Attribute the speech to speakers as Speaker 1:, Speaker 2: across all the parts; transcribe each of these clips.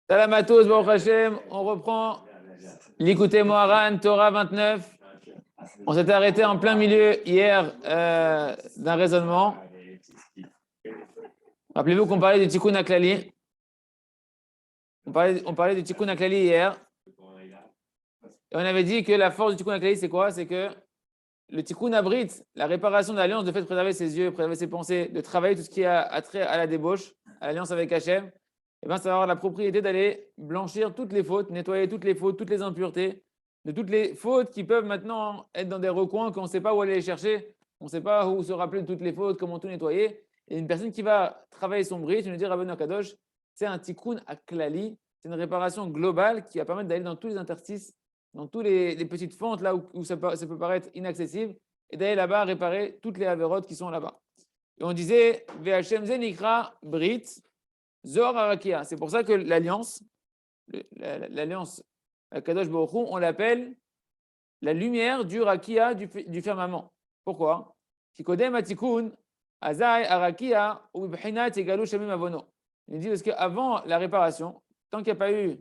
Speaker 1: Salam à tous, Baruch Hashem. On reprend l'écouter Moharan, Torah 29. On s'était arrêté en plein milieu hier d'un raisonnement. Rappelez-vous qu'on parlait du Tikkun HaKlali. On parlait du Tikkun HaKlali hier. Et on avait dit que la force du Tikkun HaKlali, c'est quoi? C'est que le Tikkun Abrit, la réparation de l'alliance, de fait de préserver ses yeux, préserver ses pensées, de travailler tout ce qui a trait à la débauche, à l'alliance avec Hachem, eh bien, ça va avoir la propriété d'aller blanchir toutes les fautes, nettoyer toutes les fautes, toutes les impuretés, de toutes les fautes qui peuvent maintenant être dans des recoins qu'on ne sait pas où aller les chercher, on ne sait pas où se rappeler de toutes les fautes, comment tout nettoyer. Et une personne qui va travailler son brit, je veux dire Rabbeinu Akadosh, c'est un Tikkun HaKlali, c'est une réparation globale qui va permettre d'aller dans tous les interstices, dans toutes les petites fentes là où ça peut paraître inaccessible, et d'aller là-bas réparer toutes les avérotes qui sont là-bas. Et on disait, VHM Zenikra Brit, Zohar Arakia. C'est pour ça que l'alliance, Kadosh Baruch Hu, on l'appelle la lumière du Rakia du firmament. Pourquoi? Kikodem Atikun, Azai Arakia, ou Bhinat Egalu Shamim Avono. Il dit parce qu'avant la réparation, tant qu'il n'y a pas eu.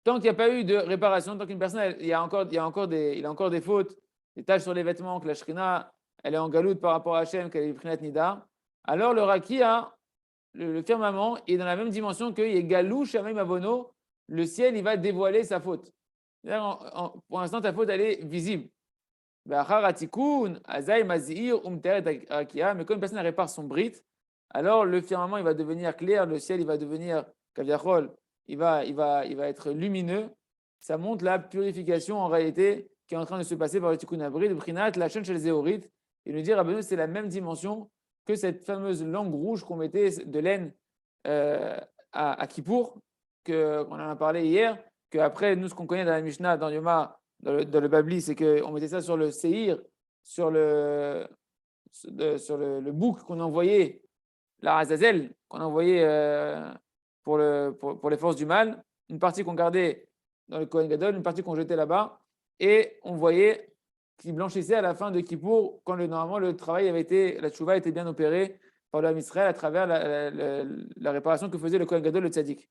Speaker 1: Tant qu'il n'y a pas eu de réparation, tant qu'une personne, il a encore des fautes, des taches sur les vêtements, que la Shrina, elle est en galoute par rapport à Hachem, qu'elle est Bhinat Nida, alors le Rakia, le firmament, est dans la même dimension que Yegalou Shamim Avono, le ciel, il va dévoiler sa faute. Pour l'instant, ta faute, elle est visible. Mais quand une personne répare son brit, alors le firmament, il va devenir clair, le ciel, il va devenir kaviachol, il va être lumineux. Ça montre la purification en réalité qui est en train de se passer par le Tikkun Abrit, Brinat, la chaîne chez les Zéorites. Et nous dire, c'est la même dimension que cette fameuse langue rouge qu'on mettait de laine à Kippour, qu'on en a parlé hier, qu'après, nous, ce qu'on connaît dans la Mishnah, dans Yoma, dans le Babli, c'est qu'on mettait ça sur le Seir, sur le bouc qu'on envoyait, la Azazel, qu'on envoyait pour les forces du mal, une partie qu'on gardait dans le Kohen Gadol, une partie qu'on jetait là-bas, et on voyait qui blanchissait à la fin de Kippour, quand normalement le travail avait été, la tchouva était bien opérée par le Ham Israël à travers la réparation que faisait le Kohen Gadol, le Tzadik.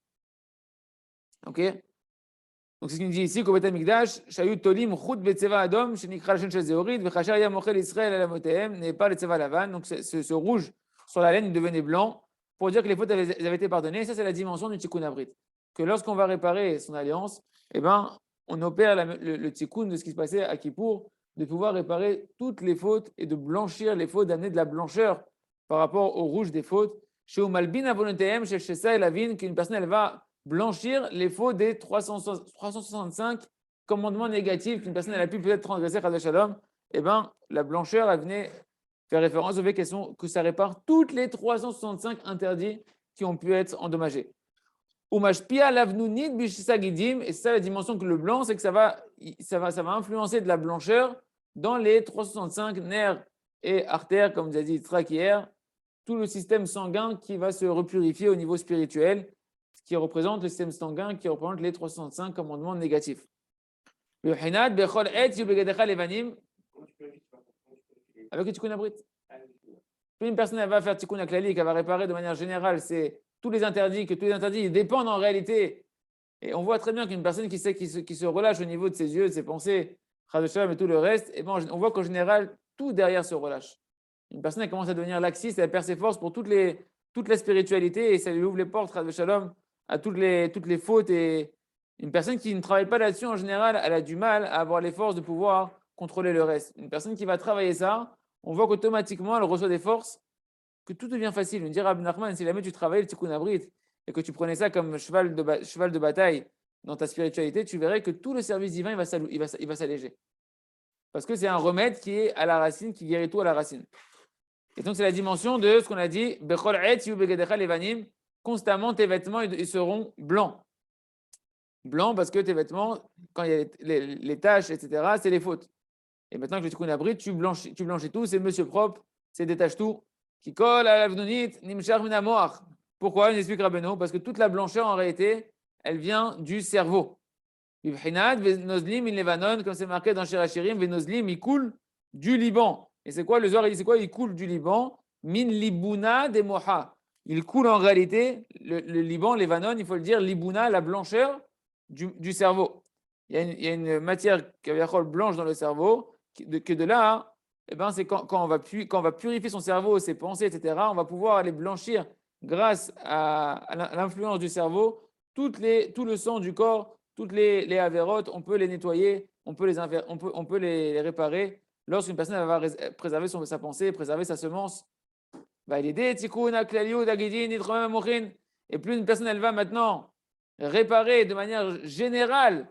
Speaker 1: Ok? Donc c'est ce qu'il nous dit ici, qu'au Beth Amikdash, Shayut Tolim, Chut Betseva Adom, Shenikra Lachon Shel Zeorid, Vechachar Yam Ochel Israël Alamotehem, n'est pas le Tseva Lavan. Donc ce rouge sur la laine, il devenait blanc pour dire que les fautes avaient été pardonnées. Et ça, c'est la dimension du Tikkun Abrit. Que lorsqu'on va réparer son alliance, eh ben, on opère le Tikkun de ce qui se passait à Kippour, de pouvoir réparer toutes les fautes et de blanchir les fautes, d'amener de la blancheur par rapport au rouge des fautes. Chez Umalbin Avonotehem, chez Shessa et Lavin, qu'une personne, elle va blanchir les fautes des 365 commandements négatifs qu'une personne, elle a pu peut-être transgresser, Chas Shalom. Eh bien, la blancheur, elle venait faire référence au fait que ça répare toutes les 365 interdits qui ont pu être endommagés. Umashpia lavnunit bishisagidim, et c'est ça la dimension que le blanc, c'est que ça va influencer de la blancheur dans les 365 nerfs et artères, comme vous avez dit, Yitzhak hier, tout le système sanguin qui va se repurifier au niveau spirituel, ce qui représente le système sanguin qui représente les 365 commandements négatifs. Le hinad bechol et yubegadecha levanim, avec le tikkun abrit. Plus une personne elle va faire tikkun HaKlali, qu'elle va réparer de manière générale, c'est tous les interdits, que tous les interdits dépendent en réalité. Et on voit très bien qu'une personne qui se relâche au niveau de ses yeux, de ses pensées, et tout le reste, et bon, on voit qu'en général, tout derrière se relâche. Une personne elle commence à devenir laxiste, elle perd ses forces pour toute la spiritualité et ça lui ouvre les portes, Shalom, à toutes les fautes. Et une personne qui ne travaille pas là-dessus, en général, elle a du mal à avoir les forces de pouvoir contrôler le reste. Une personne qui va travailler ça, on voit qu'automatiquement, elle reçoit des forces, que tout devient facile. On dirait, Rabbi Nachman, si jamais tu travaillais le Tikkun Abrit et que tu prenais ça comme cheval de bataille dans ta spiritualité, tu verrais que tout le service divin, il va s'alléger. Parce que c'est un remède qui est à la racine, qui guérit tout à la racine. Et donc, c'est la dimension de ce qu'on a dit, Bechol et yu begadecha levanim, constamment tes vêtements ils seront blancs. Blancs parce que tes vêtements, quand il y a les taches, etc., c'est les fautes. Et maintenant que le Tikkun Abrit, tu blanchis tout, c'est monsieur propre, c'est détache tout. Qui colle à l'avnonit, nimshar min hamoach. Pourquoi? Il explique Rabbeinu, parce que toute la blancheur, en réalité, elle vient du cerveau. Vibhinat, venozlim in Levanon, comme c'est marqué dans Shirachirim, venozlim, il coule du Liban. Et c'est quoi le Zohar? Il dit c'est quoi? Il coule du Liban. Min libuna de moha. il coule en réalité, le Liban, Levanon, il faut le dire, l'Ibouna, la blancheur du cerveau. Il y a une matière blanche dans le cerveau, que de là, hein, eh ben, c'est quand on va purifier son cerveau, ses pensées, etc., on va pouvoir aller blanchir grâce à l'influence du cerveau tout le sang du corps, toutes les avérotes, on peut les nettoyer, on peut les réparer. Lorsqu'une personne va préserver sa pensée, préserver sa semence, va l'aider. Et plus une personne elle va maintenant réparer de manière générale,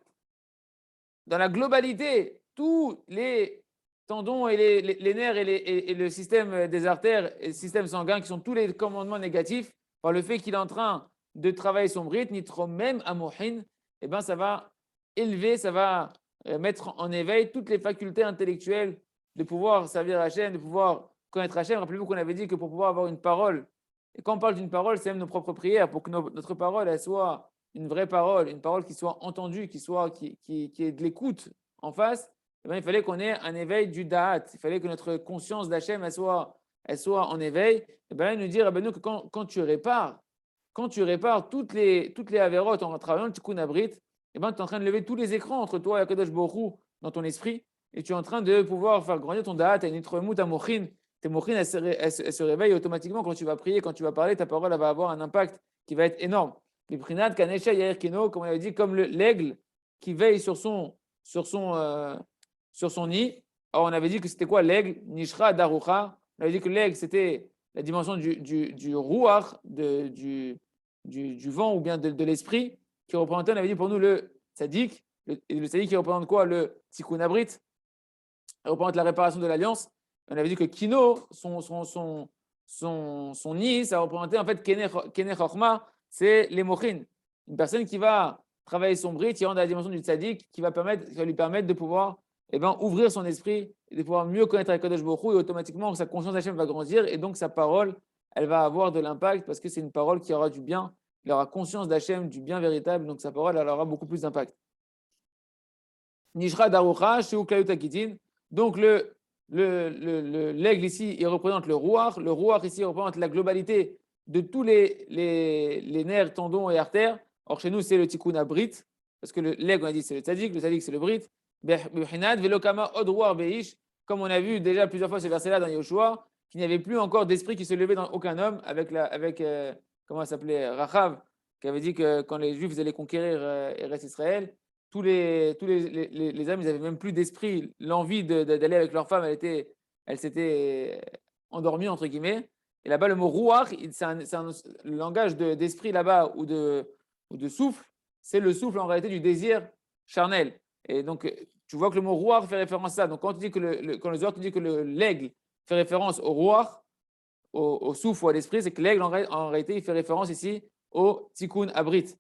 Speaker 1: dans la globalité, tous les tendons et les nerfs et le système des artères et le système sanguin, qui sont tous les commandements négatifs, par le fait qu'il est en train de travailler son brite, nitro même à mohin, eh ben ça va élever, ça va mettre en éveil toutes les facultés intellectuelles de pouvoir servir Hachem, de pouvoir connaître Hachem. Rappelez-vous qu'on avait dit que pour pouvoir avoir une parole, et quand on parle d'une parole, c'est même nos propres prières, pour que notre parole elle soit une vraie parole, une parole qui soit entendue, qui ait de l'écoute en face, eh bien, il fallait qu'on ait un éveil du da'at. Il fallait que notre conscience d'Hachem elle soit en éveil. Et bien, là, il nous dit, Rabbeinu, que quand tu répares toutes les avérotes en travaillant le tikkun abrit, eh ben, tu es en train de lever tous les écrans entre toi et Akadosh Baruch Hu dans ton esprit, et tu es en train de pouvoir faire grandir ton da'at, une itremut à mochin. Tes mochin, elles se réveillent automatiquement quand tu vas prier, quand tu vas parler, ta parole elle va avoir un impact qui va être énorme. Comme on avait dit, comme l'aigle qui veille sur son nid. Alors, on avait dit que c'était quoi l'aigle? Nishra Darucha. On avait dit que l'aigle, c'était la dimension du ruach, du vent ou bien de l'esprit, qui représentait, on avait dit pour nous, le tzaddik. Le tzaddik qui représente quoi? Le tikkun abrit. Il représente la réparation de l'alliance. On avait dit que Kino, son nid, ça représentait en fait Kene Chochma, c'est les mochin. Une personne qui va travailler son brit, qui rentre dans la dimension du tzaddik, qui va lui permettre de pouvoir ouvrir son esprit et de pouvoir mieux connaître Akadosh Baruch Hu, et automatiquement sa conscience d'Hachem va grandir et donc sa parole, elle va avoir de l'impact parce que c'est une parole qui aura du bien, il aura conscience d'Hachem, du bien véritable, donc sa parole, elle aura beaucoup plus d'impact. Nishra Darucha, Sheu Klayut Akitin. Donc l'aigle ici, il représente le ruach. Le ruach ici représente la globalité de tous les nerfs, tendons et artères. Or, chez nous, c'est le tikkun abrit, parce que l'aigle, on a dit, c'est le tzaddik, c'est le brit. Comme on a vu déjà plusieurs fois ce verset-là dans Yoshua, qu'il n'y avait plus encore d'esprit qui se levait dans aucun homme avec comment ça s'appelait, Rachav, qui avait dit que quand les Juifs allaient conquérir Eretz Israël, tous les hommes, ils n'avaient même plus d'esprit. L'envie d'aller avec leur femme, elle s'était endormie, entre guillemets. Et là-bas, le mot ruach, c'est le langage d'esprit là-bas ou de souffle. C'est le souffle en réalité du désir charnel. Et donc, tu vois que le mot ruach fait référence à ça. Donc, quand le Zohar te dit que l'aigle fait référence au ruach, au souffle ou à l'esprit, c'est que l'aigle, en réalité, il fait référence ici au tikkun abrit.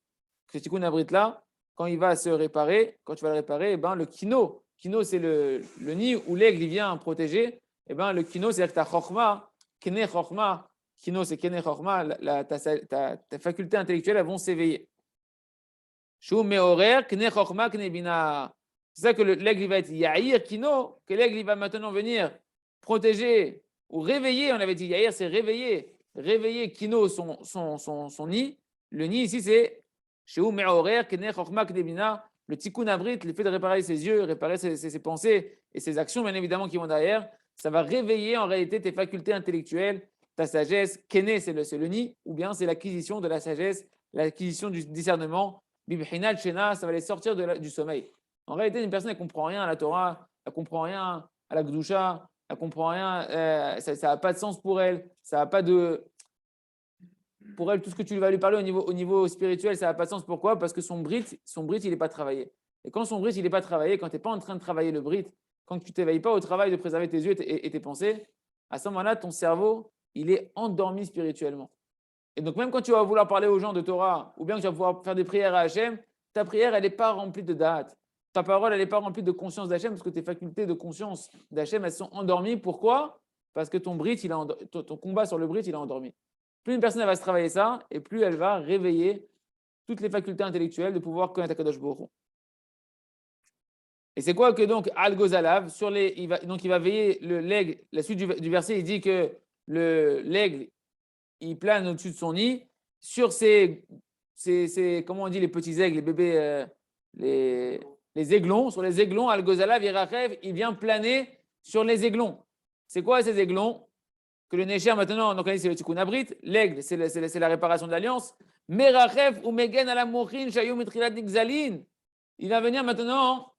Speaker 1: Ce tikkun abrit-là, quand il va se réparer, quand tu vas le réparer, le kino c'est le nid où l'aigle il vient protéger, le kino c'est-à-dire que ta chorma, kene chorma, kino c'est kene chorma, ta faculté intellectuelle elles vont s'éveiller. Shou meorer, kene chorma, kene bina. C'est ça que l'aigle il va être yaïr kino, que l'aigle il va maintenant venir protéger ou réveiller, on avait dit yaïr c'est réveiller kino son nid. Le nid ici c'est le tikkun abrit, le fait de réparer ses yeux, réparer ses pensées et ses actions, bien évidemment, qui vont derrière, ça va réveiller en réalité tes facultés intellectuelles, ta sagesse. Kene, c'est le nid, ou bien c'est l'acquisition de la sagesse, l'acquisition du discernement. Bibhinat shena, ça va les sortir du sommeil. En réalité, une personne, elle ne comprend rien à la Torah, elle ne comprend rien à la Gdusha, elle ne comprend rien, ça n'a pas de sens pour elle, ça n'a pas de. Pour elle, tout ce que tu vas lui parler au niveau spirituel, ça n'a pas de sens. Pourquoi? Parce que son brit, il n'est pas travaillé. Et quand son brit, il n'est pas travaillé, quand tu n'es pas en train de travailler le brit, quand tu ne t'éveilles pas au travail de préserver tes yeux et tes pensées, à ce moment-là, ton cerveau, il est endormi spirituellement. Et donc, même quand tu vas vouloir parler aux gens de Torah, ou bien que tu vas pouvoir faire des prières à Hachem, ta prière, elle n'est pas remplie de date. Ta parole, elle n'est pas remplie de conscience d'Hachem, parce que tes facultés de conscience d'Hachem, elles sont endormies. Pourquoi? Parce que ton combat sur le brit, il est endormi. Plus une personne elle va se travailler ça, et plus elle va réveiller toutes les facultés intellectuelles de pouvoir connaître Akadosh Baruch Hu. Et c'est quoi que donc Al Gozalav il va veiller l'aigle. La suite du verset, il dit que l'aigle, il plane au-dessus de son nid sur comment on dit les petits aigles, les bébés, les aiglons, sur les aiglons, Al-Gozala, Virachev, il vient planer sur les aiglons. C'est quoi ces aiglons? Que le Nécher maintenant, donc c'est le Tikkun Abrit, l'aigle, c'est la réparation de l'alliance. Merachev ou Megen à la Mochin, Shayum et Nixalin. Il va venir maintenant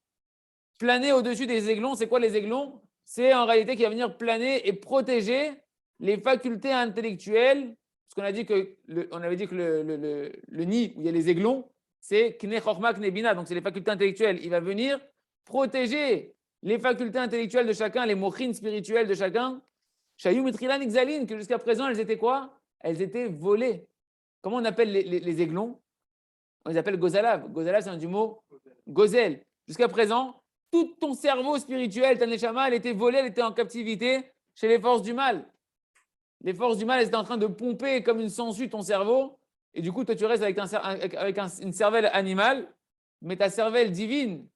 Speaker 1: planer au-dessus des aiglons. C'est quoi les aiglons? C'est en réalité qui va venir planer et protéger les facultés intellectuelles. Parce qu'on a dit que on avait dit que le nid où il y a les aiglons, c'est Kne Chorma, Kne Bina, donc c'est les facultés intellectuelles. Il va venir protéger les facultés intellectuelles de chacun, les mochines spirituelles de chacun. Shayum et Trilan Ixaline, que jusqu'à présent, elles étaient quoi? Elles étaient volées. Comment on appelle les aiglons? On les appelle Gozalav. Gozalav, c'est un du mot Gozel. Jusqu'à présent, tout ton cerveau spirituel, ta neshama, elle était volée, elle était en captivité chez les forces du mal. Les forces du mal, elles étaient en train de pomper comme une sangsue ton cerveau. Et du coup, toi, tu restes avec une cervelle animale, mais ta cervelle divine,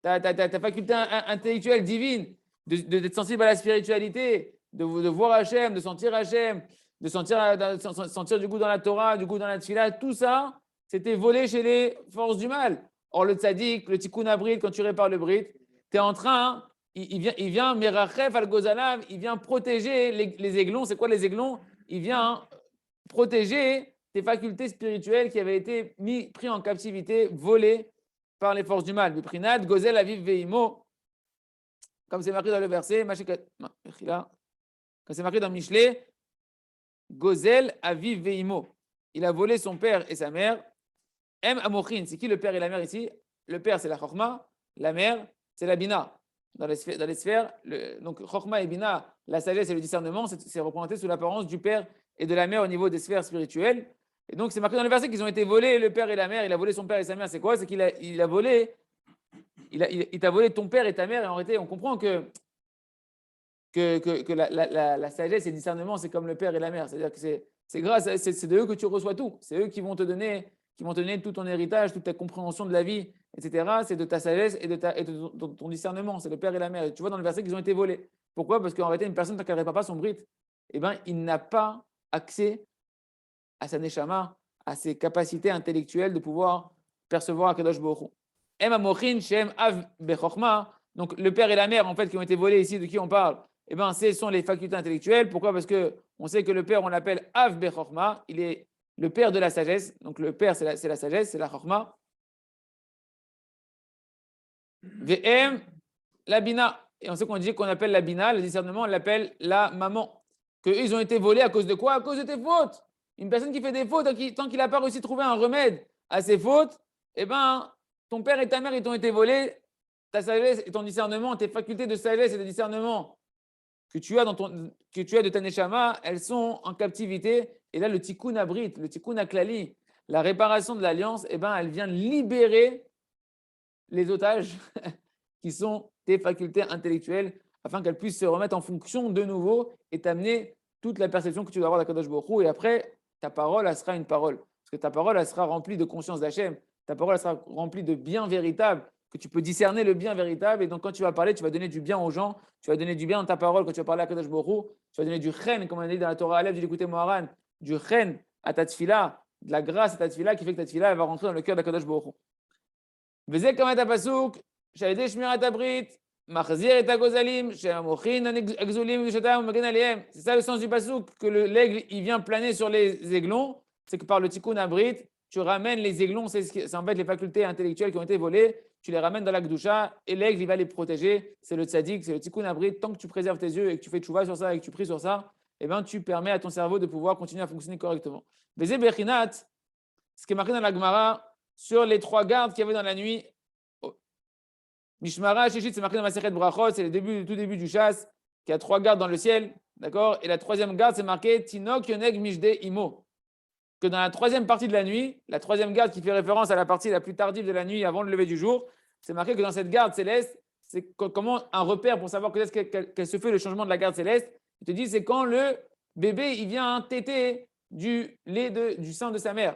Speaker 1: ta faculté intellectuelle divine, d'être sensible à la spiritualité, de voir Hachem, de sentir Hachem, de sentir du goût dans la Torah, du goût dans la Tfila, tout ça, c'était volé chez les forces du mal. Or, le tzaddik, le tikkun abrit, quand tu répares le brit, tu es en train, il vient Merachef al-Gozalav, il vient protéger les aiglons. C'est quoi les aiglons? Il vient protéger tes facultés spirituelles qui avaient été pris en captivité, volées par les forces du mal. Biprinat, Gozel aviv veimo, comme c'est marqué dans le verset, quand c'est marqué dans Michelet, Gozel aviv veimo. Il a volé son père et sa mère. M amochin, c'est qui le père et la mère ici? Le père, c'est la chorma, la mère, c'est la bina. Dans les sphères, donc chorma et bina, la sagesse et le discernement, c'est représenté sous l'apparence du père et de la mère au niveau des sphères spirituelles. Et donc, c'est marqué dans le verset qu'ils ont été volés, le père et la mère. Il a volé son père et sa mère. C'est quoi? C'est qu'il a volé, il t'a volé ton père et ta mère. Et en réalité, on comprend que la sagesse et le discernement, c'est comme le père et la mère. C'est-à-dire que c'est grâce, c'est de eux que tu reçois tout. C'est eux qui vont te donner tout ton héritage, toute ta compréhension de la vie, etc. C'est de ta sagesse et de ton discernement. C'est le père et la mère. Et tu vois dans le verset qu'ils ont été volés. Pourquoi? Parce qu'en réalité, une personne, tant qu'elle ne répare pas son brit, eh ben, il n'a pas accès à sa neshama, à ses capacités intellectuelles de pouvoir percevoir Akadosh Baruch Hu. Em amochin shem av bechokma. Donc, le père et la mère, en fait, qui ont été volés ici, de qui on parle? Eh bien, ce sont les facultés intellectuelles. Pourquoi? Parce qu'on sait que le père, on l'appelle av bechokma. Il est le père de la sagesse. Donc, le père, c'est la sagesse, c'est la chokma. V'em la bina. Et on sait qu'on dit qu'on appelle la bina, le discernement, on l'appelle la maman. Qu'ils ont été volés à cause de quoi? À cause de tes fautes. Une personne qui fait des fautes, tant qu'il n'a pas réussi à trouver un remède à ses fautes, eh ben, ton père et ta mère, ils t'ont été volés. Ta sagesse et ton discernement, tes facultés de sagesse et de discernement que tu as de ta neshama, elles sont en captivité. Et là, le tikkun abrit, le tikkun aklali, la réparation de l'alliance, eh ben, elle vient libérer les otages qui sont tes facultés intellectuelles afin qu'elles puissent se remettre en fonction de nouveau et t'amener toute la perception que tu dois avoir d'Akadosh Baruch Hu. Et après, ta parole, elle sera une parole. Parce que ta parole, elle sera remplie de conscience d'Hachem. Ta parole, elle sera remplie de bien véritable, que tu peux discerner le bien véritable. Et donc, quand tu vas parler, tu vas donner du bien aux gens. Tu vas donner du bien dans ta parole quand tu vas parler à Akadosh Baruch Hu. Tu vas donner du chen, comme on a dit dans la Torah Aleph, j'ai écouté Moharan, du chen à ta tfila, de la grâce à ta tfila qui fait que ta tfila, elle va rentrer dans le cœur d'Akadosh Baruch Hu. Vezek comme ta pasuk, Shaïdé Shmirat Abrit, Machzir et Agozalim, Shamochin, Exolim, Nishatam, Magen Aliem. C'est ça le sens du pasuk, que l'aigle, il vient planer sur les aiglons. C'est que par le tikkun abrit, tu ramènes les aiglons, c'est en fait les facultés intellectuelles qui ont été volées, tu les ramènes dans la Gdusha et l'aigle, il va les protéger. C'est le tzaddik, c'est le tikkun abrit. Tant que tu préserves tes yeux et que tu fais tchouva sur ça et que tu pries sur ça, eh ben, tu permets à ton cerveau de pouvoir continuer à fonctionner correctement. Vezé Bechinat, ce qui est marqué dans la Gemara, sur les 3 gardes qu'il y avait dans la nuit. Mishmara, Shishit, c'est marqué dans Masechet Brachot, c'est le tout début du chasse, qui a 3 gardes dans le ciel, d'accord? Et la 3e garde, c'est marqué Tinok Yoneg Mishde Imo. Que dans la 3e partie de la nuit, la 3e garde qui fait référence à la partie la plus tardive de la nuit avant le lever du jour, c'est marqué que dans cette garde céleste, c'est comment un repère pour savoir qu'elle se fait le changement de la garde céleste. Il te dit, c'est quand le bébé il vient téter du lait du sein de sa mère.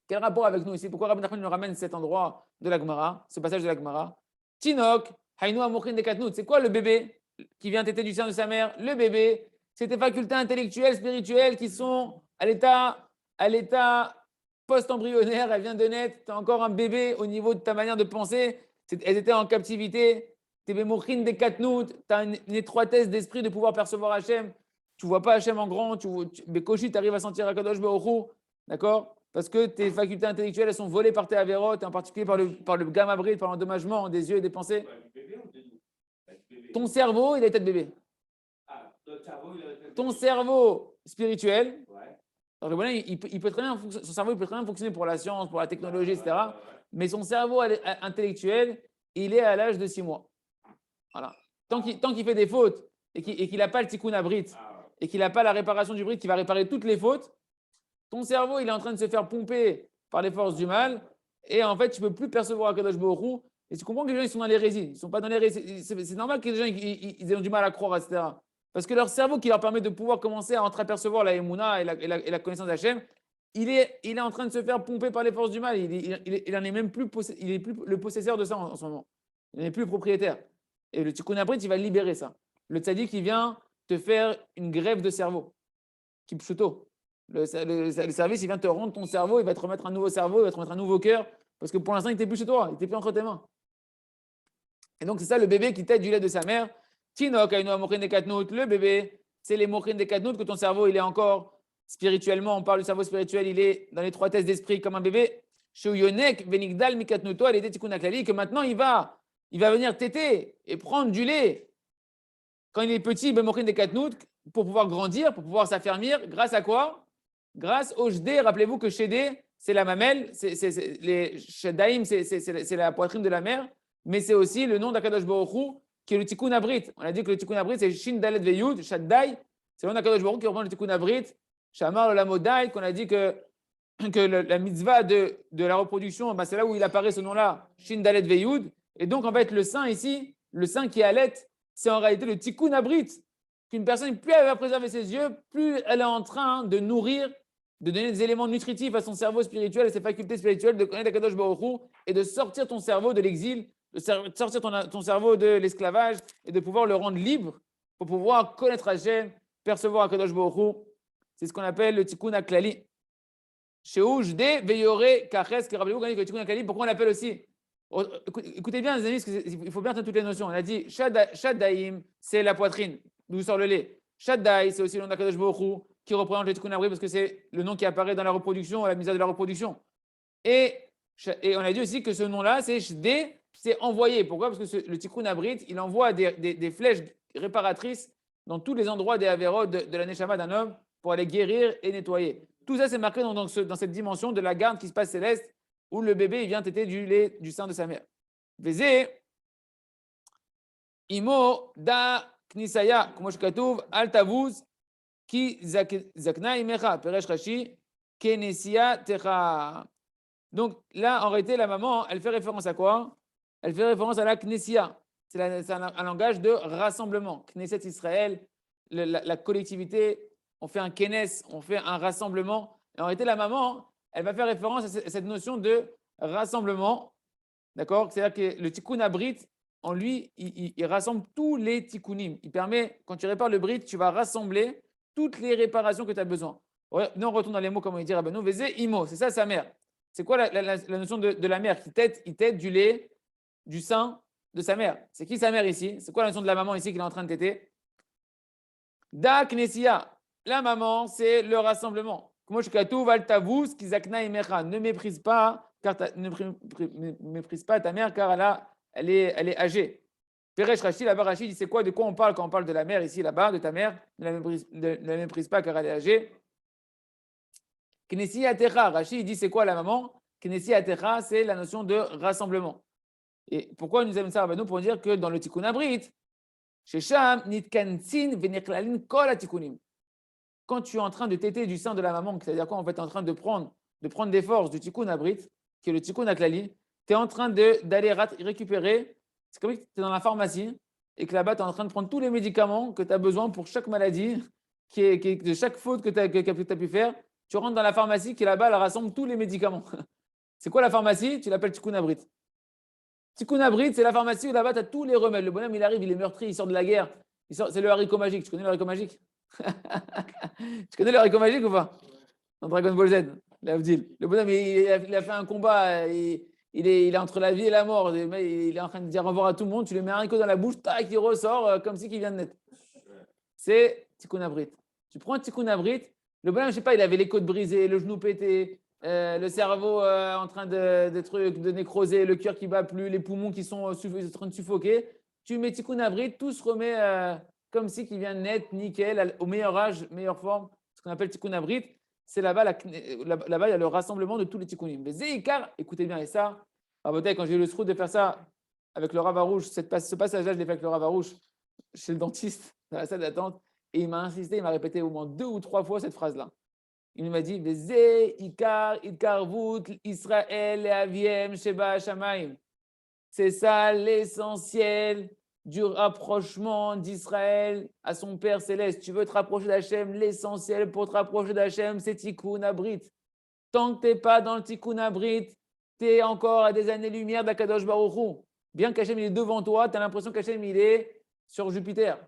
Speaker 1: Quel rapport avec nous ici? Pourquoi Rabbi Nachman nous ramène cet endroit de la Gemara, ce passage de la Gemara? Tinok, Hainu Amochin de Katnout. C'est quoi le bébé qui vient téter du sein de sa mère? Le bébé, c'est tes facultés intellectuelles, spirituelles qui sont à l'état post-embryonnaire, elle vient de naître, tu es encore un bébé au niveau de ta manière de penser, elles étaient en captivité, tu es bémourine des katnout, tu as une étroitesse d'esprit de pouvoir percevoir Hachem, tu ne vois pas Hachem en grand, Bekoshi, tu arrives à sentir Akadosh Baruch Hu, d'accord? Parce que tes facultés intellectuelles, elles sont volées par tes avérotes, en particulier par le gamma bride, par l'endommagement des yeux et des pensées. Ton cerveau, il a été de bébé. Ton cerveau spirituel, alors le bonhomme, il peut très bien, son cerveau il peut très bien fonctionner pour la science, pour la technologie, etc. Mais son cerveau intellectuel, il est à l'âge de 6 mois. Voilà. Tant qu'il fait des fautes et qu'il n'a pas le tikkun abrit et qu'il n'a pas la réparation du brit qui va réparer toutes les fautes, ton cerveau, il est en train de se faire pomper par les forces du mal et en fait, tu ne peux plus percevoir Akadosh Baruch Hu. Et tu comprends que les gens, ils sont dans l'hérésie. Ils ne sont pas dans l'hérésie. C'est normal que les gens, ils aient du mal à croire, etc. Parce que leur cerveau qui leur permet de pouvoir commencer à entreapercevoir la Emouna et la connaissance d'Hachem, il est en train de se faire pomper par les forces du mal. Il en est même plus, il est plus le possesseur de ça en ce moment. Il n'est plus le propriétaire. Et le Tikkun Abrit, il va libérer ça. Le tzaddik, il vient te faire une grève de cerveau. Kipchuto. Le service, il vient te rendre ton cerveau, il va te remettre un nouveau cerveau, il va te remettre un nouveau cœur. Parce que pour l'instant, il n'était plus chez toi, il n'était plus entre tes mains. Et donc, c'est ça le bébé qui tète du lait de sa mère. Tinok, le bébé, c'est les mochin des katnout, que ton cerveau, il est encore spirituellement, on parle du cerveau spirituel, il est dans l'étroitesse d'esprit comme un bébé. Yonek, Venigdal, Mikatnuto, elle était Tikkun Aklali, que maintenant il va venir téter et prendre du lait quand il est petit, mochin des katnout, pour pouvoir grandir, pour pouvoir s'affermir. Grâce à quoi? Grâce au jdé. Rappelez-vous que shédé, c'est la mamelle, les shadaim, c'est la poitrine de la mère, mais c'est aussi le nom d'Akadosh Baruch Hu, qui est le Tikkun Abrit. On a dit que le Tikkun Abrit, c'est Shin Dalet Veyud, Shaddai, c'est le nom d'Akadosh Baruch Hu qui reprend le Tikkun Abrit, Shamar le Lamodai, qu'on a dit que la mitzvah de la reproduction, c'est là où il apparaît ce nom-là, Shin Dalet Veyud. Et donc, en fait, le sein ici, le sein qui allait, c'est en réalité le Tikkun Abrit, qu'une personne, plus elle va préserver ses yeux, plus elle est en train de nourrir, de donner des éléments nutritifs à son cerveau spirituel et ses facultés spirituelles, de connaître Akadosh Baruch Hu et de sortir ton cerveau de l'exil, de sortir ton cerveau de l'esclavage et de pouvoir le rendre libre pour pouvoir connaître Hachem, percevoir Akadosh Baruch Hu. C'est ce qu'on appelle le Tikkun Aklali. Chez Ujde, Veyore, Kaches, qui rappelez-vous quand on dit que le Tikkun Aklali, pourquoi on l'appelle aussi? Écoutez bien, les amis, parce qu'il faut bien entendre toutes les notions. On a dit Shaddaim, c'est la poitrine, d'où sort le lait. Shaddai, c'est aussi le nom d'Akadosh Baruch Hu, qui représente le Tikkun Abrit parce que c'est le nom qui apparaît dans la reproduction, la misère de la reproduction. Et on a dit aussi que ce nom-là, c'est Shdé, c'est envoyé. Pourquoi? Parce que le Tikkun Abrit, il envoie des flèches réparatrices dans tous les endroits des Averot de la Neshama d'un homme pour aller guérir et nettoyer. Tout ça, c'est marqué dans cette dimension de la garde qui se passe céleste où le bébé il vient téter du lait du sein de sa mère. Vézé, Imo da Knisaya, comme je katouv, al tavuz, ki zakna imecha, peresh rashi, kenesia techa. Donc là, en réalité, la maman, elle fait référence à quoi? Elle fait référence à la Knessia. C'est un langage de rassemblement. Knesset Israël, la collectivité, on fait un kenes, on fait un rassemblement. Et en réalité, la maman, elle va faire référence à cette notion de rassemblement. D'accord? C'est-à-dire que le tikkun abrit, en lui, il rassemble tous les tikkunim. Il permet, quand tu répares le brit, tu vas rassembler toutes les réparations que tu as besoin. Nous, on retourne dans les mots, comme il dit Rabbeinu, Vézé, Imo, c'est ça sa mère. C'est quoi la notion de la mère qui tète du lait, du sein de sa mère? C'est qui sa mère ici? C'est quoi la notion de la maman ici qu'il est en train de téter? Da Knessia. La maman, c'est le rassemblement. Ne méprise pas, ne méprise pas ta mère car elle est âgée. Peresh Rashi, là-bas, Rashi dit c'est quoi? De quoi on parle quand on parle de la mère ici, là-bas, de ta mère? Ne la méprise pas car elle est âgée. Knessia Techa, Rashi dit c'est quoi la maman? Knessia Techa, c'est la notion de rassemblement. Et pourquoi nous aimons ça? Nous pour dire que dans le Tikkun Abrit, chez Sham, Nitkansin, Veniklalin, Kol Atikunim. Quand tu es en train de téter du sein de la maman, c'est-à-dire quoi? En fait, tu es en train de prendre des forces du Tikkun Abrit, qui est le Tikkun Aklali, tu es en train d'aller récupérer, c'est comme si tu es dans la pharmacie et que là-bas, tu es en train de prendre tous les médicaments que tu as besoin pour chaque maladie, de chaque faute que tu as pu faire. Tu rentres dans la pharmacie qui là-bas, elle rassemble tous les médicaments. C'est quoi la pharmacie? Tu l'appelles Tikkun Abrit. Tikkun Abrit, c'est la pharmacie où là-bas, tu as tous les remèdes. Le bonhomme, il arrive, il est meurtri, il sort de la guerre. C'est le haricot magique. Tu connais le haricot magique? Tu connais le haricot magique ou pas? Dans Dragon Ball Z, l'Avdil. Le bonhomme, il a fait un combat, il est entre la vie et la mort. Il est en train de dire au revoir à tout le monde. Tu lui mets un haricot dans la bouche, tac, il ressort comme si qu'il vient de naître. C'est Tikkun Abrit. Tu prends Tikkun Abrit, le bonhomme, je sais pas, il avait les côtes brisées, le genou pété, le cerveau en train de nécroser, le cœur qui bat plus, les poumons qui sont en train de suffoquer. Tu mets Tikkun Abrit, tout se remet comme si qu'il vient de naître, nickel, au meilleur âge, meilleure forme. Ce qu'on appelle Tikkun Abrit, c'est là-bas, là-bas, il y a le rassemblement de tous les Tikkunim. Mais Zéikar, écoutez bien, et ça, quand j'ai eu le sroud de faire ça avec le Rav Arouche, ce passage-là, je l'ai fait avec le Rav Arouche chez le dentiste, dans la salle d'attente, et il m'a insisté, il m'a répété au moins 2 ou 3 fois cette phrase-là. Il m'a dit, Ikarvut Israël et Aviem Sheba Shamaim. C'est ça l'essentiel du rapprochement d'Israël à son Père Céleste. Tu veux te rapprocher d'Hachem, l'essentiel pour te rapprocher d'Hachem, c'est Tikkun Abrit. Tant que tu n'es pas dans le Tikkun Abrit, tu es encore à des années-lumière d'Akadosh Baruch Hu. Bien qu'Hachem il est devant toi, tu as l'impression qu'Hachem il est sur Jupiter.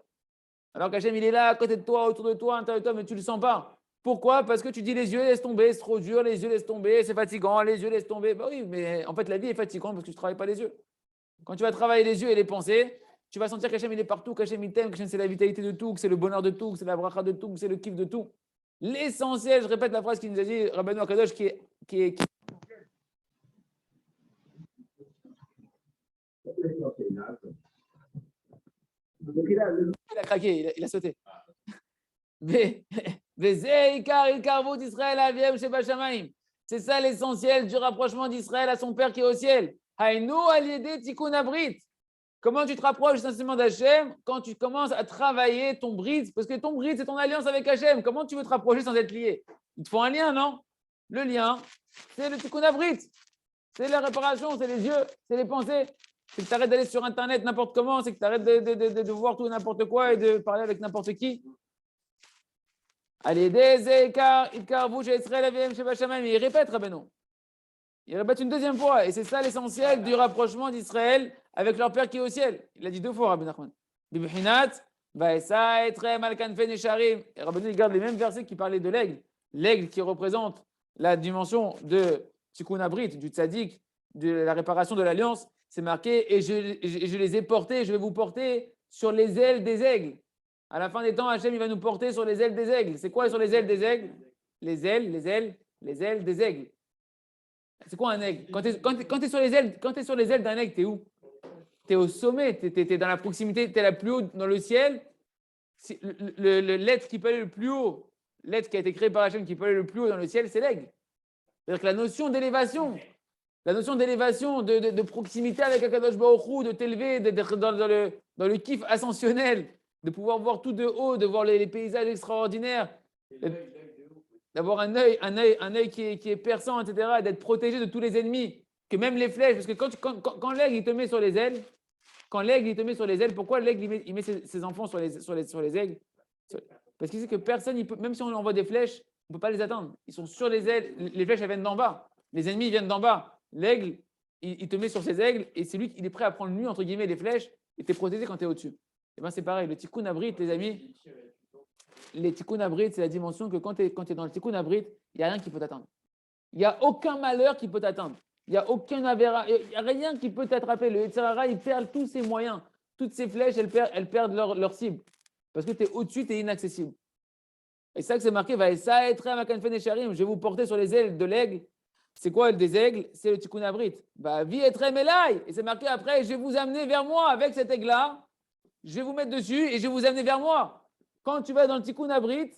Speaker 1: Alors qu'Hachem il est là, à côté de toi, autour de toi, à l'intérieur de toi, mais tu ne le sens pas. Pourquoi? Parce que tu dis les yeux laisse tomber, c'est trop dur, les yeux laisse tomber, c'est fatigant, les yeux laisse tomber. Bah oui, mais en fait la vie est fatigante parce que tu ne travailles pas les yeux. Quand tu vas travailler les yeux et les pensées, tu vas sentir qu'Hachem il est partout, qu'Hachem il t'aime, qu'Hachem c'est la vitalité de tout, que c'est le bonheur de tout, que c'est la bracha de tout, que c'est le kiff de tout. L'essentiel, je répète la phrase qu'il nous a dit Rabbeinu Akadosh qui il a craqué, il a sauté. C'est ça l'essentiel du rapprochement d'Israël à son Père qui est au ciel. Comment tu te rapproches essentiellement d'Hachem? Quand tu commences à travailler ton brit, parce que ton brit, c'est ton alliance avec Hachem. Comment tu veux te rapprocher sans être lié? Il te faut un lien, non? Le lien, c'est le tikkun abrit. C'est la réparation, c'est les yeux, c'est les pensées. C'est que tu arrêtes d'aller sur Internet n'importe comment, c'est que tu arrêtes de voir tout n'importe quoi et de parler avec n'importe qui. Allez, il répète, Rabbeinu. Il répète une deuxième fois. Et c'est ça l'essentiel du rapprochement d'Israël avec leur Père qui est au ciel. Il a dit 2 fois, Rabbi Nachman. Bibhinat, Vaesa, Etrem, Alkanfen et Sharim. Et Rabbeinu, il garde les mêmes versets qui parlaient de l'aigle. L'aigle qui représente la dimension de Tikkun Abrit, du tzaddik, de la réparation de l'alliance. C'est marqué, et je les ai portés, je vais vous porter sur les ailes des aigles. À la fin des temps, Hachem, il va nous porter sur les ailes des aigles. C'est quoi sur les ailes des aigles? Les ailes des aigles. C'est quoi un aigle? Quand tu es sur les ailes d'un aigle, tu es où? Tu es au sommet, tu es dans la proximité, tu es la plus haut dans le ciel. L'être qui peut aller le plus haut, l'être qui a été créé par Hachem qui peut aller le plus haut dans le ciel, c'est l'aigle. C'est-à-dire que la notion d'élévation, de proximité avec Akadosh Baruch Hu, de t'élever, d'être dans le kiff ascensionnel, de pouvoir voir tout de haut, de voir les paysages extraordinaires, d'avoir un œil qui est perçant, etc., et d'être protégé de tous les ennemis, que même les flèches, parce que quand l'aigle il te met sur les ailes, pourquoi l'aigle il met ses enfants sur les aigles? Parce qu'il sait que personne, même si on lui envoie des flèches, on ne peut pas les atteindre. Ils sont sur les ailes, les flèches elles viennent d'en bas, les ennemis viennent d'en bas. L'aigle, il te met sur ses aigles et c'est lui qui est prêt à prendre lui, entre guillemets, les flèches et t'es protégé quand tu es au-dessus. Et bien c'est pareil, le tikkun abrit, les amis, les tikkun abrit, c'est la dimension que quand tu es dans le tikkun abrit, il n'y a rien qui peut t'atteindre. Il n'y a aucun malheur qui peut t'atteindre. Il n'y a aucun avéra, il n'y a rien qui peut t'attraper. Le Yetzer Hara, il perd tous ses moyens. Toutes ses flèches, elles perdent leur cible. Parce que tu es au-dessus, tu es inaccessible. Et c'est ça que c'est marqué, je vais vous porter sur les ailes de l'aigle. C'est quoi des aigles? C'est le tikkun abrit. Et c'est marqué après, je vais vous amener vers moi avec cet aigle-là. Je vais vous mettre dessus et je vais vous amener vers moi. Quand tu vas dans le tikkun abrit,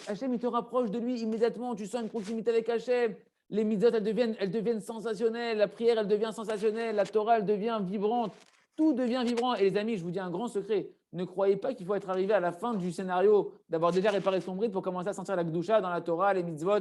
Speaker 1: Hachem, il te rapproche de lui immédiatement. Tu sens une proximité avec Hachem. Les mitzvot, elles deviennent sensationnelles. La prière, elle devient sensationnelle. La Torah, elle devient vibrante. Tout devient vibrant. Et les amis, je vous dis un grand secret. Ne croyez pas qu'il faut être arrivé à la fin du scénario, d'avoir déjà réparé son bride pour commencer à sentir la Gdusha dans la Torah, les mitzvot.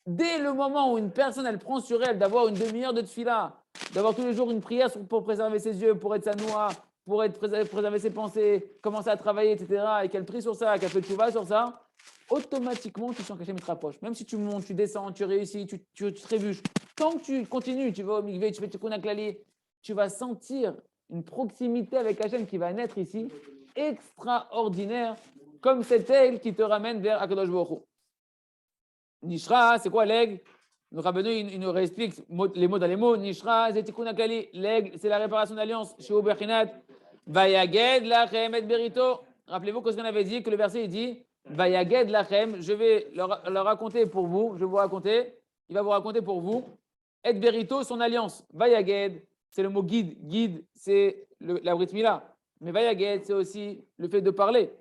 Speaker 1: Dès le moment où une personne, elle prend sur elle d'avoir une demi-heure de tefila, d'avoir tous les jours une prière pour préserver ses yeux, pour être sanoua, pour préserver ses pensées, commencer à travailler, etc., et qu'elle prie sur ça, qu'elle fait tchouva sur ça, automatiquement, tu sens qu'Hachem te rapproche. Même si tu montes, tu descends, tu réussis, tu trébuches, tant que tu continues, tu vas au mikvé, tu fais tikkun haklali, tu vas sentir une proximité avec Hachem qui va naître ici, extraordinaire. comme cet aigle qui te ramène vers Akadosh Baruch Hu. Nishra, c'est quoi l'aigle? Le Rabbeinu, il nous réexplique les mots dans les mots. Nishra, c'est Tikkun HaKlali. L'aigle, c'est la réparation d'alliance. Sheu Bechinat, Vayaged lachem et berito. Rappelez-vous que ce qu'on avait dit, que le verset il dit Vayaged lachem, je vais leur raconter pour vous, je vais vous raconter, il va vous raconter pour vous, et berito, son alliance. Vayaged, c'est le mot guide. Guide, c'est la Brit Mila. Mais Vayaged, c'est aussi le fait de parler.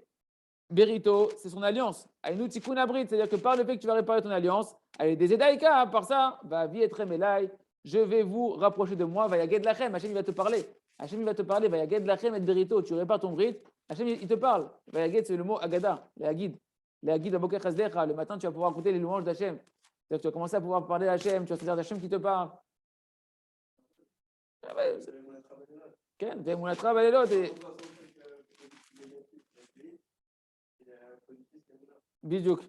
Speaker 1: Berito, c'est son alliance. Aïnou Tikkun Abrit, c'est-à-dire que par le fait que tu vas réparer ton alliance, avec des Edaïka, par ça, va vie être Melai, je vais vous rapprocher de moi, Vayaged lachem, Hachem il va te parler. Hachem il va te parler, Vayaged lachem et Berito, tu répares ton brit, Hachem il te parle. Vayaged, c'est le mot Agada, les Hagid. Les Hagid, le matin tu vas pouvoir écouter les louanges d'Hachem. C'est-à-dire que tu vas commencer à pouvoir parler d'Hachem, tu vas se dire d'Hachem qui te parle. Ken, t'es mon attrape, allez l'autre. Bidouk.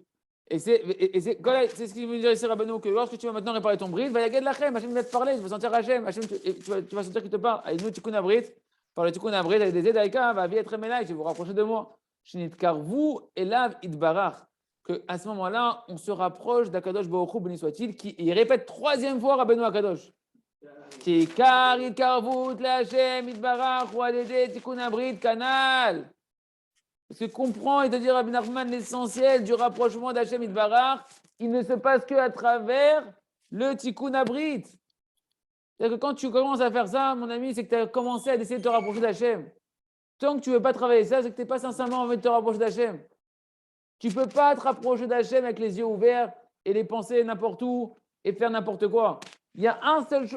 Speaker 1: Et c'est ce qu'il veut dire ici, Rabbeinu, que lorsque tu vas maintenant réparer ton brit, Vayaged lachem, Hachem va te parler, tu vas sentir Hachem, tu vas sentir qu'il te parle. Aïnou Tikkun Abrit, par le Tikkun Abrit, avec des Edaïka, va vie être Melai, je vais vous rapprocher de moi. Shinit Karvu, Elav Idbarach. Qu'à ce moment-là, on se rapproche d'Akadosh Baruch Hu, béni soit-il, qui il répète troisième fois Rabbeinu Akadosh. Qui Karit Karvut, Lachem, Idbarach, Ouadede, Tikkun Abrit, Kanal. Parce que comprend et te dire Rabbi Nachman l'essentiel du rapprochement d'Hachem Idbarach, il ne se passe qu'à travers le Tikkun Abrit. C'est-à-dire que quand tu commences à faire ça, mon ami, c'est que tu as commencé à essayer de te rapprocher d'Hachem. Tant que tu ne veux pas travailler ça, c'est que tu n'es pas sincèrement envie de te rapprocher d'Hachem. Tu ne peux pas te rapprocher d'Hachem avec les yeux ouverts et les penser n'importe où et faire n'importe quoi. Il y a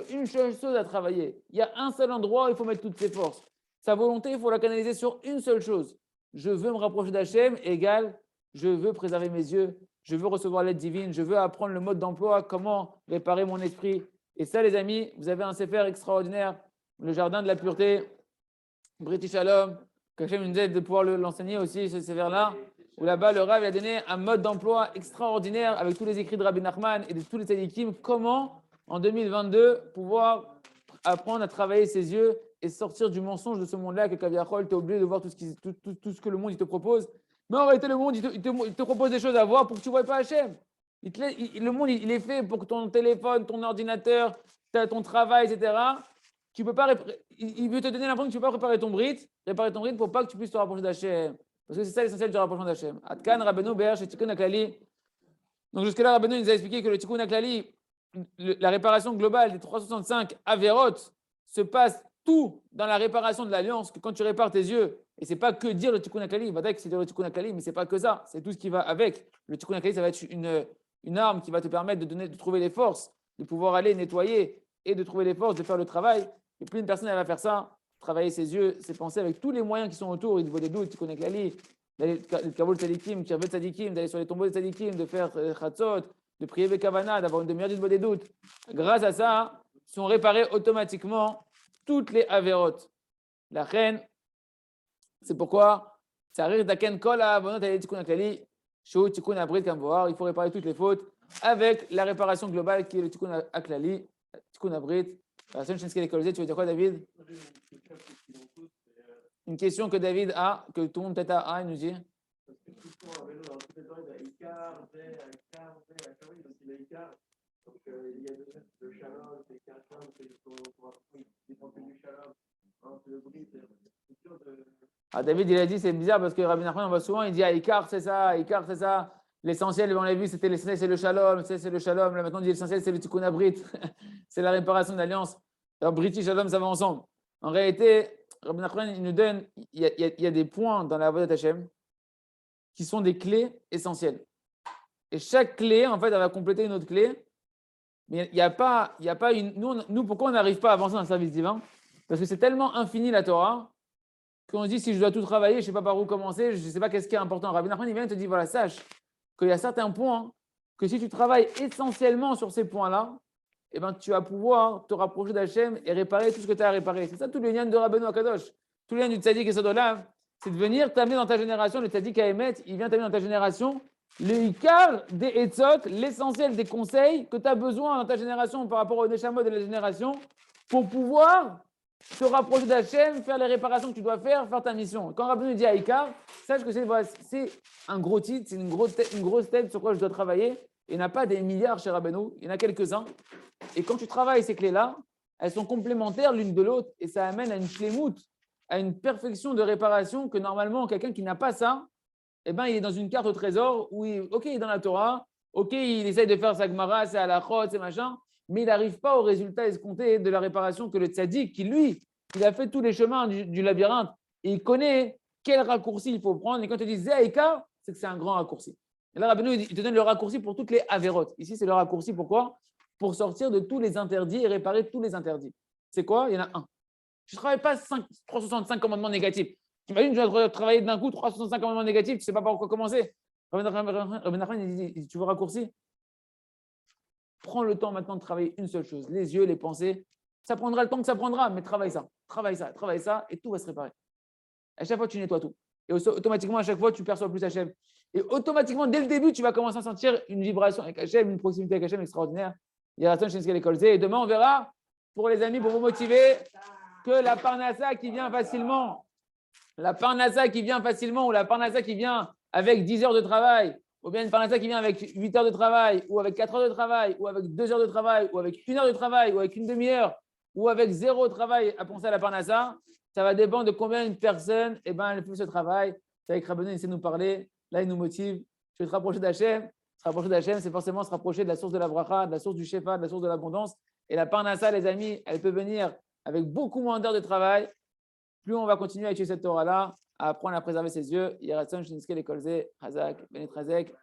Speaker 1: une seule chose à travailler. Il y a un seul endroit où il faut mettre toutes ses forces. Sa volonté, il faut la canaliser sur une seule chose. Je veux me rapprocher d'Hachem, égale, je veux préserver mes yeux, je veux recevoir l'aide divine, je veux apprendre le mode d'emploi, comment réparer mon esprit. Et ça, les amis, vous avez un sefer extraordinaire, le jardin de la pureté, British Shalom, qu'Hachem nous aide de pouvoir l'enseigner aussi, ce sefer-là, où là-bas, le Rav a donné un mode d'emploi extraordinaire avec tous les écrits de Rabbi Nachman et de tous les tzadikim, comment, en 2022, pouvoir apprendre à travailler ses yeux et sortir du mensonge de ce monde-là que Kaviachol, tu es obligé de voir tout ce que le monde il te propose. Mais en réalité, le monde, il te propose des choses à voir pour que tu ne vois pas Hachem. Le monde, il est fait pour que ton téléphone, ton ordinateur, ton travail, etc. Tu peux pas, il veut te donner l'impression que tu ne peux pas réparer ton brit pour pas que tu puisses te rapprocher d'Hachem. Parce que c'est ça l'essentiel du rapprochement d'Hachem. Atkan, Rabbeinu, Be'er, Tikkun HaKlali. Donc jusque-là, Rabbeinu nous a expliqué que le Tikkun HaKlali, la réparation globale des 365 Averot se passe tout dans la réparation de l'alliance, que quand tu répares tes yeux, et c'est pas que dire le Tikkun HaKlali, il va dire que c'est dire le Tikkun HaKlali, mais c'est pas que ça, c'est tout ce qui va avec. Le Tikkun HaKlali, ça va être une arme qui va te permettre de trouver les forces, de pouvoir aller nettoyer et de trouver les forces, de faire le travail. Et plus une personne elle va faire ça, travailler ses yeux, ses pensées avec tous les moyens qui sont autour, il faut des doutes, Tikkun HaKlali, d'aller le Kavol Tzadikim, Kirvet Tzadikim, d'aller sur les tombeaux des Tzadikim, de faire Chatzot, de prier Bekavana, d'avoir une demi-heure du des doutes. Grâce à ça, sont réparés automatiquement toutes les avérotes. La reine, c'est pourquoi ça arrive d'aken kol à abonot à Tikkun HaKlali, Shou Tikkun Abrit Kamvoar, il faut réparer toutes les fautes avec la réparation globale qui est le Tikkun HaKlali, Tikkun Abrit. Personne tu veux dire quoi, David? Une question que David a, que tout le monde peut-être a, il nous dit. Donc, il y a le shalom, c'est quelqu'un qui dépend du shalom, le bris, c'est sûr de. Ah, David, il a dit, c'est bizarre parce que Rabbi Nachman, on voit souvent, il dit, ah, Icar, c'est ça, Icar, c'est ça. L'essentiel, on l'a vu, c'était l'essentiel, c'est le shalom, c'est le shalom. Là, maintenant, on dit l'essentiel, c'est le tikkun abrit, c'est la réparation d'alliance. Alors, Brit et shalom, ça va ensemble. En réalité, Rabbi Nachman, il nous donne, il y a des points dans la Avodat Hashem qui sont des clés essentielles. Et chaque clé, en fait, elle va compléter une autre clé. Mais il n'y a pas une. Nous, pourquoi on n'arrive pas à avancer dans le service divin? Parce que c'est tellement infini la Torah qu'on se dit si je dois tout travailler, je ne sais pas par où commencer, je ne sais pas qu'est-ce qui est important. Rabbi Nachman, il vient et te dit voilà, sache qu'il y a certains points que si tu travailles essentiellement sur ces points-là, eh ben, tu vas pouvoir te rapprocher d'Hachem et réparer tout ce que tu as à réparer. C'est ça tout le lien de Rabbeinu Akadosh. Tout le lien du Tzadik et Sodolav, c'est de venir t'amener dans ta génération. Le Tzadik à Emet, il vient t'amener dans ta génération le Ikar des Etzot, l'essentiel des conseils que tu as besoin dans ta génération par rapport au Neshamot de la génération pour pouvoir te rapprocher d'Hachem, faire les réparations que tu dois faire ta mission. Quand Rabbeinu dit Aïkar, sache que c'est un gros titre, c'est une grosse tête sur quoi je dois travailler. Il n'y en a pas des milliards chez Rabbeinu, il y en a quelques-uns. Et quand tu travailles ces clés-là, elles sont complémentaires l'une de l'autre et ça amène à une shlemout, à une perfection de réparation que normalement, quelqu'un qui n'a pas ça, eh ben, il est dans une carte au trésor où, il est dans la Torah, ok, il essaye de faire sa Gemara, c'est halachot, c'est machin, mais il n'arrive pas au résultat escompté de la réparation que le tzaddik, qui lui, il a fait tous les chemins du labyrinthe et il connaît quel raccourci il faut prendre. Et quand tu dis Zéaïka, c'est que c'est un grand raccourci. Et là, Rabbeinu, il te donne le raccourci pour toutes les avérotes. Ici, c'est le raccourci pourquoi? Pour sortir de tous les interdits et réparer tous les interdits. C'est quoi? Il y en a un. Je ne travaille pas 365 commandements négatifs. Tu imagines, je dois travailler d'un coup 365 commandements négatifs, tu ne sais pas par quoi commencer. Rabbi Nachman, il dit, tu veux raccourci? Prends le temps maintenant de travailler une seule chose, les yeux, les pensées. Ça prendra le temps que ça prendra, mais travaille ça, et tout va se réparer. À chaque fois, tu nettoies tout. Et automatiquement, à chaque fois, tu perçois plus Hachem. Et automatiquement, dès le début, tu vas commencer à sentir une vibration avec Hachem, une proximité avec Hachem extraordinaire. Il y a et demain, on verra, pour les amis, pour vous motiver, que la parnassa qui vient facilement, ou la parnassa qui vient avec 10 heures de travail, ou bien une parnassa qui vient avec 8 heures de travail, ou avec 4 heures de travail, ou avec 2 heures de travail, ou avec 1 heure de travail, ou avec une demi-heure, ou avec 0 travail à penser à la parnassa, ça va dépendre de combien une personne elle fait ce travail. C'est avec Rabbeinu, il essaie de nous parler, là il nous motive. Je vais te rapprocher d'Hachem. Se rapprocher d'Hachem, c'est forcément se rapprocher de la source de la bracha, de la source du shefa, de la source de l'abondance. Et la parnassa, les amis, elle peut venir avec beaucoup moins d'heures de travail. Plus on va continuer à étudier cette Torah-là, à apprendre à préserver ses yeux. Yeratzon, Shinske, Lekolze, Hazak, Benet Razek.